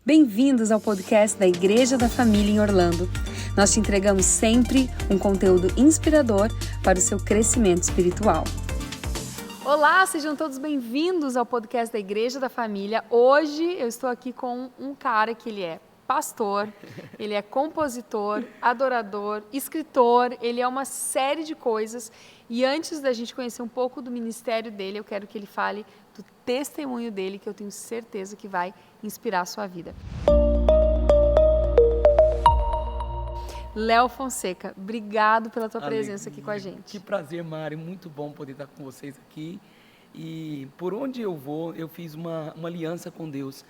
Bem-vindos ao podcast da Igreja da Família em Orlando. Nós te entregamos sempre um conteúdo inspirador para o seu crescimento espiritual. Olá, sejam todos bem-vindos ao podcast da Igreja da Família. Hoje eu estou aqui com um cara que ele é pastor, ele é compositor, adorador, escritor, ele é uma série de coisas. E antes da gente conhecer um pouco do ministério dele, eu quero que ele fale do testemunho dele, que eu tenho certeza que vai inspirar a sua vida. Léo Fonseca, obrigado pela tua presença aqui com a gente. Que prazer, Mari, muito bom poder estar com vocês aqui. E por onde eu vou, eu fiz uma aliança com Deus.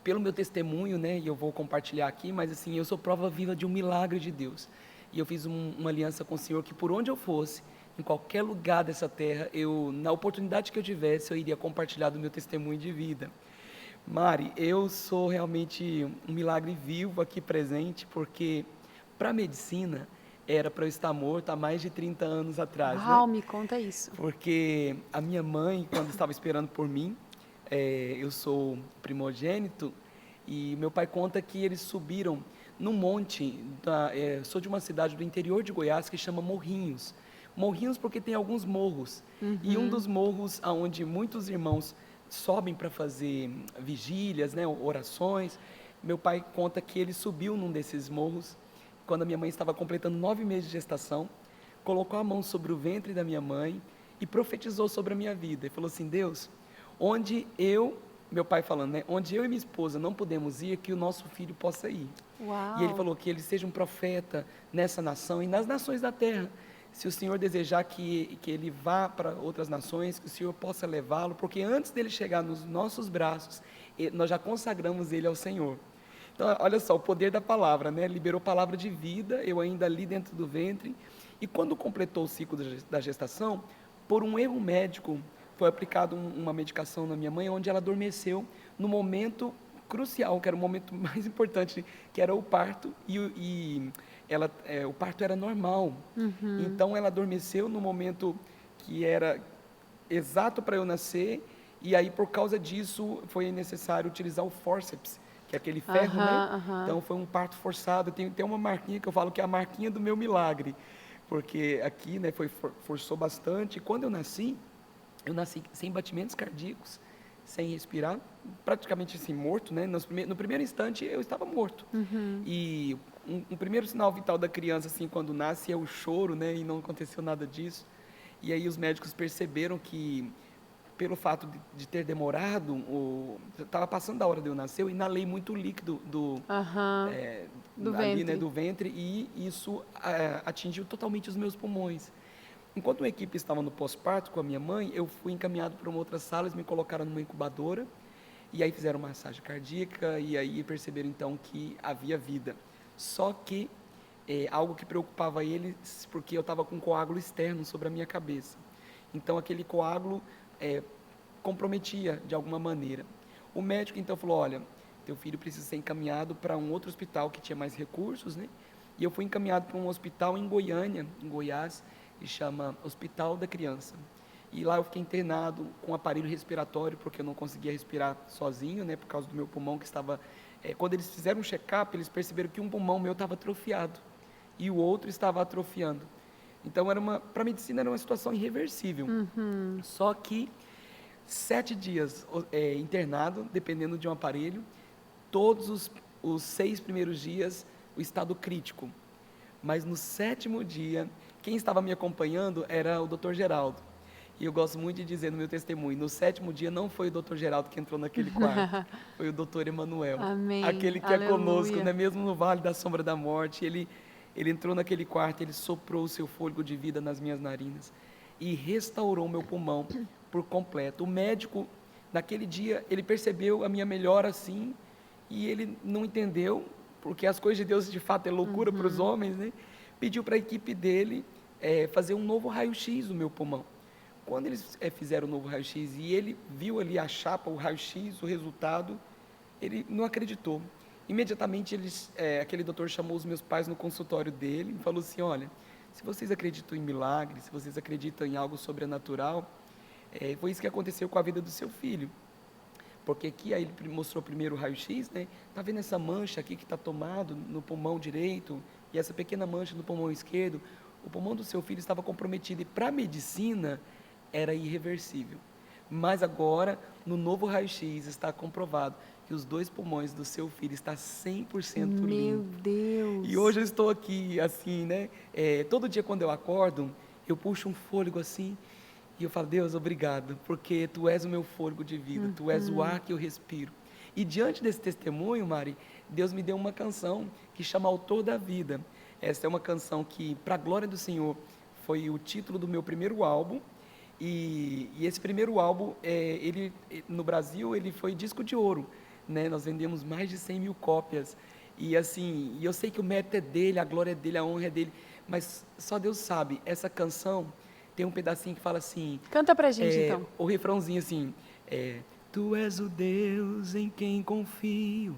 Pelo meu testemunho, né, e eu vou compartilhar aqui, mas assim, eu sou prova viva de um milagre de Deus. E eu fiz uma aliança com o Senhor que por onde eu fosse, em qualquer lugar dessa terra, na oportunidade que eu tivesse, eu iria compartilhar do meu testemunho de vida. Mari, eu sou realmente um milagre vivo aqui presente, porque para a medicina era para eu estar morto há mais de 30 anos atrás. Uau, né? Me conta isso. Porque a minha mãe, quando estava esperando por mim, eu sou primogênito, e meu pai conta que eles subiram num monte, sou de uma cidade do interior de Goiás que chama Morrinhos. Morrinhos porque tem alguns morros, e um dos morros onde muitos irmãos sobem para fazer vigílias, né, orações. Meu pai conta que ele subiu num desses morros, quando a minha mãe estava completando 9 meses de gestação, colocou a mão sobre o ventre da minha mãe e profetizou sobre a minha vida. Ele falou assim: Deus, meu pai falando, né? Onde eu e minha esposa não podemos ir, que o nosso filho possa ir. Uau. E ele falou que ele seja um profeta nessa nação e nas nações da terra. Se o Senhor desejar que ele vá para outras nações, que o Senhor possa levá-lo, porque antes dele chegar nos nossos braços, nós já consagramos ele ao Senhor. Então, olha só, o poder da palavra, né? Liberou palavra de vida, eu ainda ali dentro do ventre. E quando completou o ciclo da gestação, por um erro médico, foi aplicada uma medicação na minha mãe, onde ela adormeceu no momento crucial, que era o momento mais importante, que era o parto, o parto era normal. Então ela adormeceu no momento que era exato para eu nascer, e aí por causa disso foi necessário utilizar o fórceps, que é aquele ferro, né? Então foi um parto forçado. Tem uma marquinha que eu falo que é a marquinha do meu milagre, porque aqui, né, forçou bastante. E quando eu nasci sem batimentos cardíacos, sem respirar, praticamente assim, morto, né? No primeiro instante eu estava morto. E um primeiro sinal vital da criança, assim, quando nasce, é o choro, né? E não aconteceu nada disso. E aí os médicos perceberam que, pelo fato de ter demorado, estava passando a hora de eu nascer, eu inalei muito líquido do ventre. Né, do ventre, e isso atingiu totalmente os meus pulmões. Enquanto a equipe estava no pós-parto com a minha mãe, eu fui encaminhado para uma outra sala, eles me colocaram numa incubadora, e aí fizeram massagem cardíaca, e aí perceberam então que havia vida. Só que algo que preocupava eles, porque eu estava com um coágulo externo sobre a minha cabeça. Então aquele coágulo comprometia de alguma maneira. O médico então falou: olha, teu filho precisa ser encaminhado para um outro hospital que tinha mais recursos, né? E eu fui encaminhado para um hospital em Goiânia, em Goiás, que chama Hospital da Criança. E lá eu fiquei internado com aparelho respiratório, porque eu não conseguia respirar sozinho, né, por causa do meu pulmão que estava... quando eles fizeram um check-up, eles perceberam que um pulmão meu estava atrofiado e o outro estava atrofiando. Então, para a medicina era uma situação irreversível. Só que 7 dias internado, dependendo de um aparelho, todos os 6 primeiros dias, o estado crítico. Mas no 7º dia, quem estava me acompanhando era o Dr. Geraldo. E eu gosto muito de dizer no meu testemunho, no 7º dia não foi o Dr. Geraldo que entrou naquele quarto, foi o Dr. Emanuel. Amém. Aquele que Aleluia. É conosco, né? Mesmo no vale da sombra da morte. Ele entrou naquele quarto, ele soprou o seu fôlego de vida nas minhas narinas e restaurou o meu pulmão por completo. O médico, naquele dia, ele percebeu a minha melhora assim, e ele não entendeu, porque as coisas de Deus de fato é loucura para os homens, né? Pediu para a equipe dele fazer um novo raio-x no meu pulmão. Quando eles fizeram o novo raio-x e ele viu ali a chapa, o raio-x, o resultado, ele não acreditou. Imediatamente aquele doutor chamou os meus pais no consultório dele e falou assim: olha, se vocês acreditam em milagres, se vocês acreditam em algo sobrenatural, foi isso que aconteceu com a vida do seu filho. porque aqui aí ele mostrou primeiro o raio-x, né? Tá vendo essa mancha aqui que está tomado no pulmão direito e essa pequena mancha no pulmão esquerdo? O pulmão do seu filho estava comprometido e para a medicina era irreversível. Mas agora, no novo raio-x, está comprovado que os 2 pulmões do seu filho estão 100% limpos. Meu Deus! E hoje eu estou aqui, assim, né? Todo dia quando eu acordo, eu puxo um fôlego assim, e eu falo, Deus, obrigado, porque Tu és o meu fôlego de vida, Tu és o ar que eu respiro. E diante desse testemunho, Mari, Deus me deu uma canção que chama Autor da Vida. Essa é uma canção que, para a glória do Senhor, foi o título do meu primeiro álbum. E esse primeiro álbum, ele, no Brasil, ele foi disco de ouro, né? Nós vendemos mais de 100 mil cópias. E assim, eu sei que o mérito é dele, a glória é dele, a honra é dele, mas só Deus sabe. Essa canção tem um pedacinho que fala assim... Canta pra gente, então. O refrãozinho assim, Tu és o Deus em quem confio,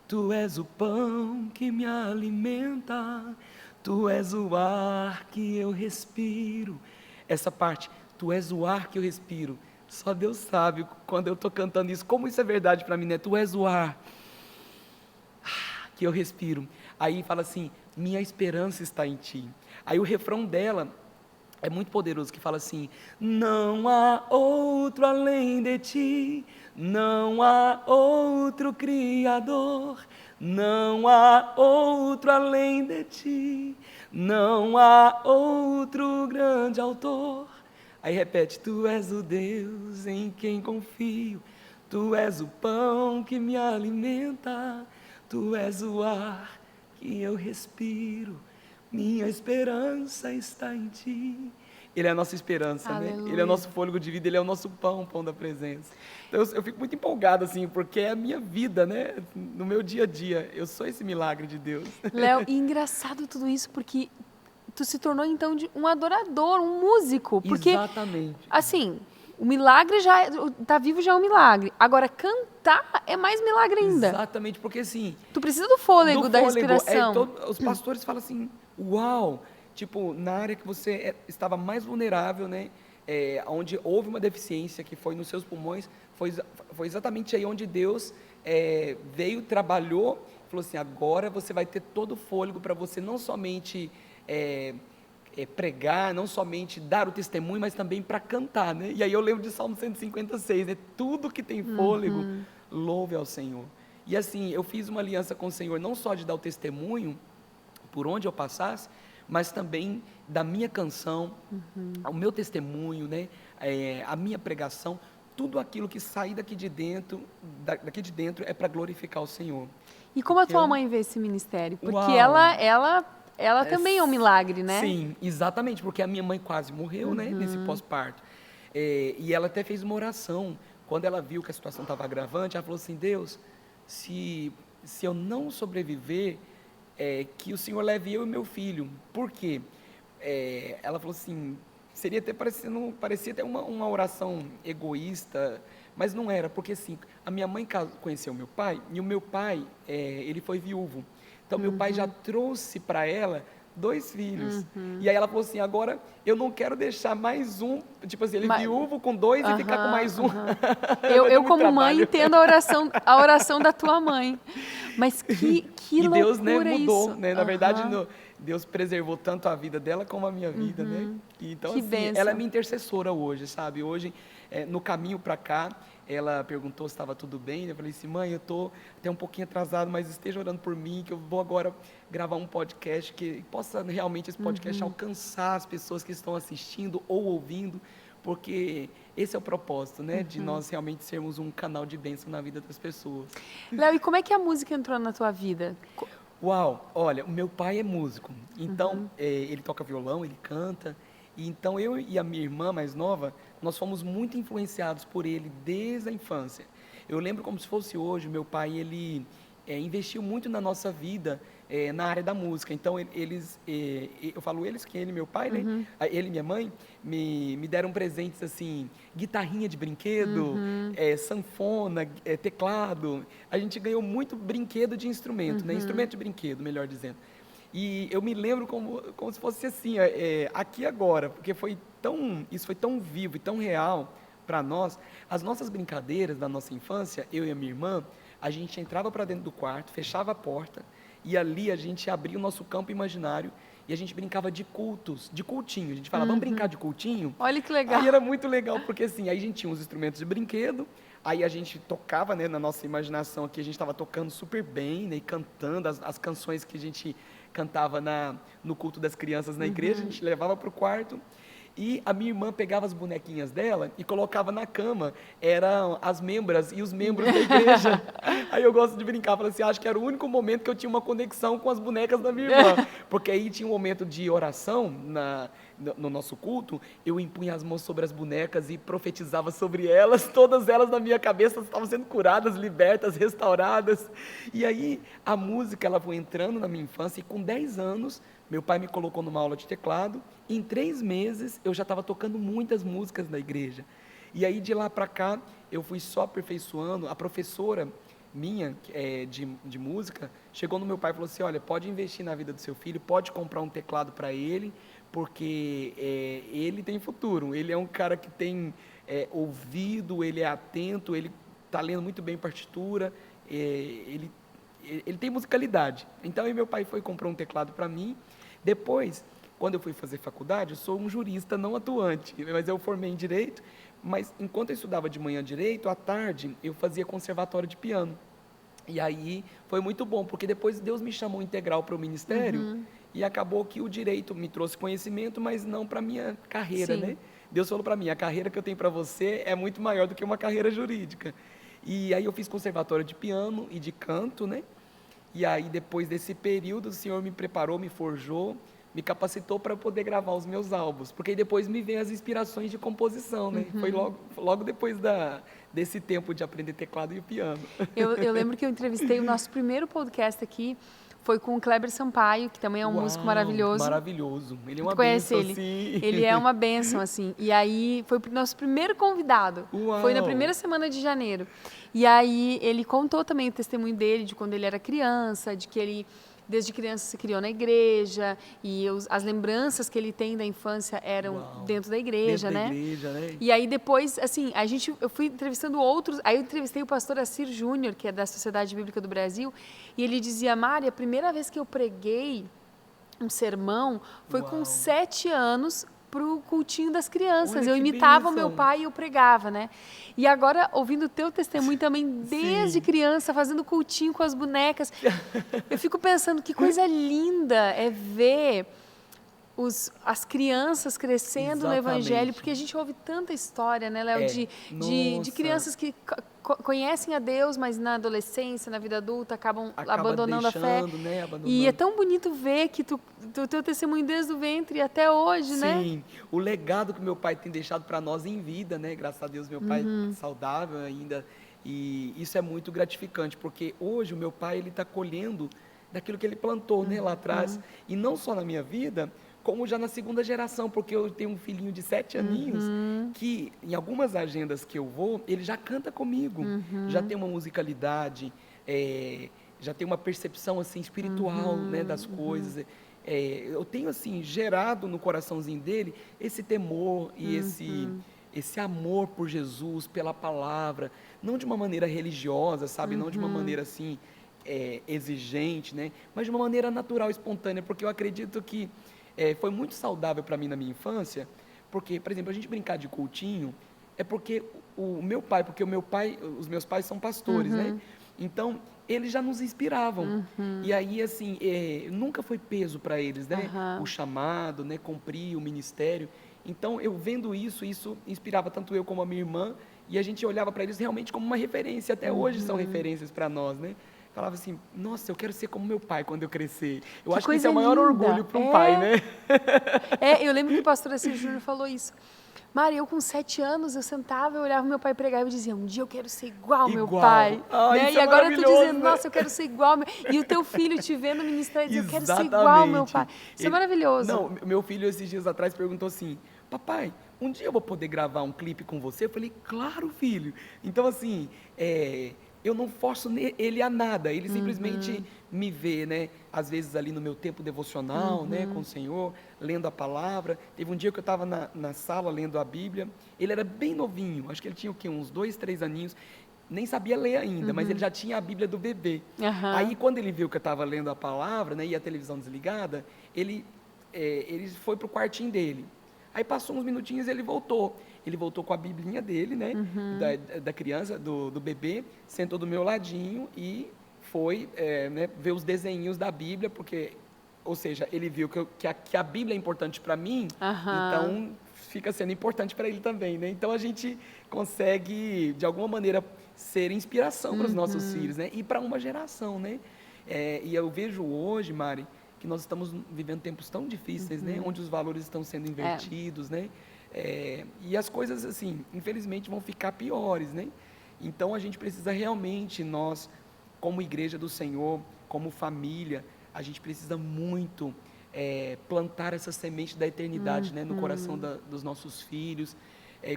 Tu és o pão que me alimenta, Tu és o ar que eu respiro. Essa parte, Tu és o ar que eu respiro. Só Deus sabe, quando eu estou cantando isso, como isso é verdade para mim, né? Tu és o ar que eu respiro. Aí fala assim, minha esperança está em Ti. Aí o refrão dela é muito poderoso, que fala assim, não há outro além de Ti, não há outro Criador, não há outro além de Ti, não há outro grande autor. Aí repete, Tu és o Deus em quem confio, Tu és o pão que me alimenta, Tu és o ar que eu respiro, minha esperança está em Ti. Ele é a nossa esperança, Aleluia. né? Ele é o nosso fôlego de vida, Ele é o nosso pão, pão da presença. Então eu fico muito empolgado, assim, porque é a minha vida, né? No meu dia a dia, eu sou esse milagre de Deus. Léo, e engraçado tudo isso, porque tu se tornou, então, um adorador, um músico. Porque, Exatamente. assim, o milagre já tá vivo já é um milagre. Agora, cantar é mais milagre ainda. Exatamente, porque assim... Tu precisa do fôlego, da respiração. Os pastores falam assim, uau, tipo, na área que você estava mais vulnerável, né? Onde houve uma deficiência, que foi nos seus pulmões, foi exatamente aí onde Deus veio, trabalhou, falou assim, agora você vai ter todo o fôlego para você não somente... pregar, não somente dar o testemunho, mas também para cantar, né? E aí eu lembro de Salmo 156, né? Tudo que tem fôlego, louve ao Senhor. E assim, eu fiz uma aliança com o Senhor, não só de dar o testemunho, por onde eu passasse, mas também da minha canção, o meu testemunho, né? A minha pregação, tudo aquilo que sair daqui de dentro é para glorificar o Senhor. E como a tua mãe vê esse ministério? Porque Uau. ela também é um milagre, né? Sim, exatamente, porque a minha mãe quase morreu, né, nesse pós-parto. E ela até fez uma oração, quando ela viu que a situação estava agravante, ela falou assim, Deus, se eu não sobreviver, que o Senhor leve eu e meu filho. Por quê? Ela falou assim, parecia até uma oração egoísta, mas não era, porque assim, a minha mãe conheceu o meu pai, e o meu pai, ele foi viúvo. Então, meu pai já trouxe para ela 2 filhos. E aí ela falou assim, agora eu não quero deixar mais um, tipo assim, ele viúvo com 2 e ficar com mais um. Eu como mãe, entendo a oração da tua mãe. Mas que e loucura Deus, né, mudou, isso. né? Na verdade, Deus preservou tanto a vida dela como a minha vida, né? Então, Que assim, bênção. ela é minha intercessora hoje, sabe? Hoje, no caminho para cá, ela perguntou se estava tudo bem. Eu falei assim, mãe, eu estou até um pouquinho atrasado, mas esteja orando por mim, que eu vou agora gravar um podcast, que possa realmente esse podcast alcançar as pessoas que estão assistindo ou ouvindo, porque esse é o propósito, né? De nós realmente sermos um canal de bênção na vida das pessoas. Léo, e como é que a música entrou na tua vida? Uau, olha, o meu pai é músico, então ele toca violão, ele canta, e então eu e a minha irmã mais nova, nós fomos muito influenciados por ele desde a infância. Eu lembro como se fosse hoje, meu pai, ele investiu muito na nossa vida, na área da música. Então, eu falo eles, que ele e meu pai, né? Ele e minha mãe, me deram presentes, assim, guitarrinha de brinquedo, sanfona, teclado. A gente ganhou muito brinquedo de instrumento, né? Instrumento de brinquedo, melhor dizendo. E eu me lembro como se fosse assim, aqui agora, porque isso foi tão vivo e tão real, para nós, as nossas brincadeiras da nossa infância, eu e a minha irmã, a gente entrava para dentro do quarto, fechava a porta, e ali a gente abria o nosso campo imaginário e a gente brincava de cultos, de cultinho. A gente falava, vamos brincar de cultinho? Olha que legal. Aí era muito legal, porque assim, aí a gente tinha uns instrumentos de brinquedo, aí a gente tocava, né, na nossa imaginação aqui, a gente estava tocando super bem, né, e cantando as canções que a gente cantava no culto das crianças na igreja, a gente levava para o quarto. E a minha irmã pegava as bonequinhas dela e colocava na cama. Eram as membras e os membros da igreja. Aí eu gosto de brincar, falei assim, acho que era o único momento que eu tinha uma conexão com as bonecas da minha irmã. Porque aí tinha um momento de oração no nosso culto, eu impunha as mãos sobre as bonecas e profetizava sobre elas, todas elas na minha cabeça estavam sendo curadas, libertas, restauradas. E aí a música ela foi entrando na minha infância e com 10 anos, meu pai me colocou numa aula de teclado, e em 3 meses eu já estava tocando muitas músicas na igreja. E aí de lá para cá eu fui só aperfeiçoando. A professora minha de música chegou no meu pai e falou assim, olha, pode investir na vida do seu filho, pode comprar um teclado para ele, porque ele tem futuro, ele é um cara que tem ouvido, ele é atento, ele está lendo muito bem partitura, ele tem musicalidade. Então aí meu pai foi e comprou um teclado para mim. Depois, quando eu fui fazer faculdade, eu sou um jurista não atuante, mas eu formei em Direito, mas enquanto eu estudava de manhã Direito, à tarde eu fazia conservatório de piano. E aí foi muito bom, porque depois Deus me chamou integral para o ministério, e acabou que o Direito me trouxe conhecimento, mas não para a minha carreira, Sim. né? Deus falou para mim, a carreira que eu tenho para você é muito maior do que uma carreira jurídica. E aí eu fiz conservatório de piano e de canto, né? E aí, depois desse período, o Senhor me preparou, me forjou, me capacitou para poder gravar os meus álbuns. Porque aí depois me vem as inspirações de composição, né? Foi logo depois desse tempo de aprender teclado e piano. Eu lembro que eu entrevistei o nosso primeiro podcast aqui, foi com o Kleber Sampaio, que também é um músico maravilhoso. Maravilhoso. Ele é uma Tu conhece bênção, ele? sim. Ele é uma bênção, assim. E aí, foi o nosso primeiro convidado. Uau. Foi na primeira semana de janeiro. E aí, ele contou também o testemunho dele, de quando ele era criança, de que ele, desde criança, se criou na igreja, e as lembranças que ele tem da infância eram dentro da igreja, Dentro né? da igreja, né? E aí, depois, assim, eu fui entrevistando outros, aí eu entrevistei o pastor Assir Júnior, que é da Sociedade Bíblica do Brasil, e ele dizia, Mari, a primeira vez que eu preguei um sermão foi com 7 anos para o cultinho das crianças. Olha, eu que imitava o bênção. meu pai e eu pregava, né? E agora, ouvindo o teu testemunho também, desde criança, fazendo cultinho com as bonecas, eu fico pensando que coisa linda é ver as crianças crescendo no Evangelho, porque a gente ouve tanta história, né, Léo, de crianças que conhecem a Deus, mas na adolescência, na vida adulta, acabam abandonando a fé. Né? Abandonando. E é tão bonito ver que o teu testemunho desde o ventre até hoje, né? Sim, o legado que meu pai tem deixado para nós em vida, né? Graças a Deus, meu pai é saudável ainda. E isso é muito gratificante, porque hoje o meu pai ele está colhendo daquilo que ele plantou, né, lá atrás. E não só na minha vida, como já na segunda geração, porque eu tenho um filhinho de 7 aninhos, que em algumas agendas que eu vou, ele já canta comigo, já tem uma musicalidade, já tem uma percepção assim, espiritual, né, das coisas. Eu tenho assim, gerado no coraçãozinho dele esse temor e esse amor por Jesus, pela palavra, não de uma maneira religiosa, sabe, não de uma maneira assim, exigente, né, mas de uma maneira natural, espontânea, porque eu acredito que foi muito saudável para mim na minha infância, porque, por exemplo, a gente brincar de cultinho, é porque porque os meus pais são pastores, né? Então, eles já nos inspiravam. E aí, assim, nunca foi peso para eles, né? O chamado, né? Cumprir o ministério. Então, eu vendo isso inspirava tanto eu como a minha irmã, e a gente olhava para eles realmente como uma referência, até hoje são referências para nós, né? Falava assim, nossa, eu quero ser como meu pai quando eu crescer. Eu acho que esse é o maior orgulho para um pai, né? Eu lembro que o pastor Assis Júnior falou isso. Mari, eu com 7 anos, eu sentava, eu olhava meu pai pregar e eu dizia, um dia eu quero ser igual meu pai. Né? E agora tu dizendo, nossa, eu quero ser igual. E o teu filho te vê no ministério e diz, eu quero ser igual meu pai. Isso é maravilhoso. Não, meu filho esses dias atrás perguntou assim, papai, um dia eu vou poder gravar um clipe com você? Eu falei, claro, filho. Então, assim, eu não forço ele a nada, ele simplesmente me vê, né? Às vezes ali no meu tempo devocional, né, com o Senhor, lendo a palavra. Teve um dia que eu estava na sala lendo a Bíblia, ele era bem novinho, acho que ele tinha o quê? Uns 2, 3 aninhos, nem sabia ler ainda, mas ele já tinha a Bíblia do bebê. Aí quando ele viu que eu estava lendo a palavra, né, e a televisão desligada, ele foi para o quartinho dele. Aí passou uns minutinhos e ele voltou. Ele voltou com a biblinha dele, né, da criança, do bebê, sentou do meu ladinho e foi né, ver os desenhinhos da Bíblia, porque, ou seja, ele viu que a Bíblia é importante para mim, então fica sendo importante para ele também, né? Então a gente consegue, de alguma maneira, ser inspiração para os nossos filhos, né? E para uma geração, né? E eu vejo hoje, Mari, que nós estamos vivendo tempos tão difíceis, né? Onde os valores estão sendo invertidos, né? E as coisas, assim, infelizmente vão ficar piores, né? Então a gente precisa realmente, nós, como igreja do Senhor, como família, a gente precisa muito plantar essa semente da eternidade, né, no coração dos nossos filhos.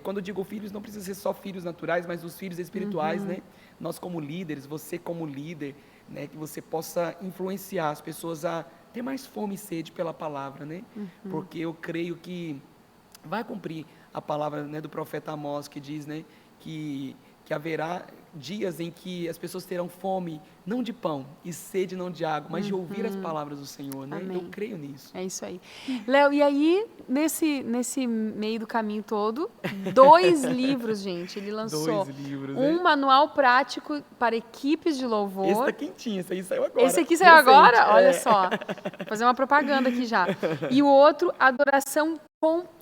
Quando eu digo filhos, não precisa ser só filhos naturais, mas os filhos espirituais, né? Nós como líderes, você como líder, né, que você possa influenciar as pessoas a ter mais fome e sede pela palavra, né? Porque eu creio que vai cumprir a palavra, né, do profeta Amós, que diz, né, que haverá dias em que as pessoas terão fome, não de pão, e sede não de água, mas de ouvir as palavras do Senhor, né? Amém. Eu creio nisso. É isso aí. Léo, e aí, nesse meio do caminho todo, 2 livros, gente. Ele lançou 2 livros, um manual prático para equipes de louvor. Esse tá quentinho, esse aí saiu agora. Esse aqui saiu agora? Olha É. só. Vou fazer uma propaganda aqui já. E o outro, Adoração Completa.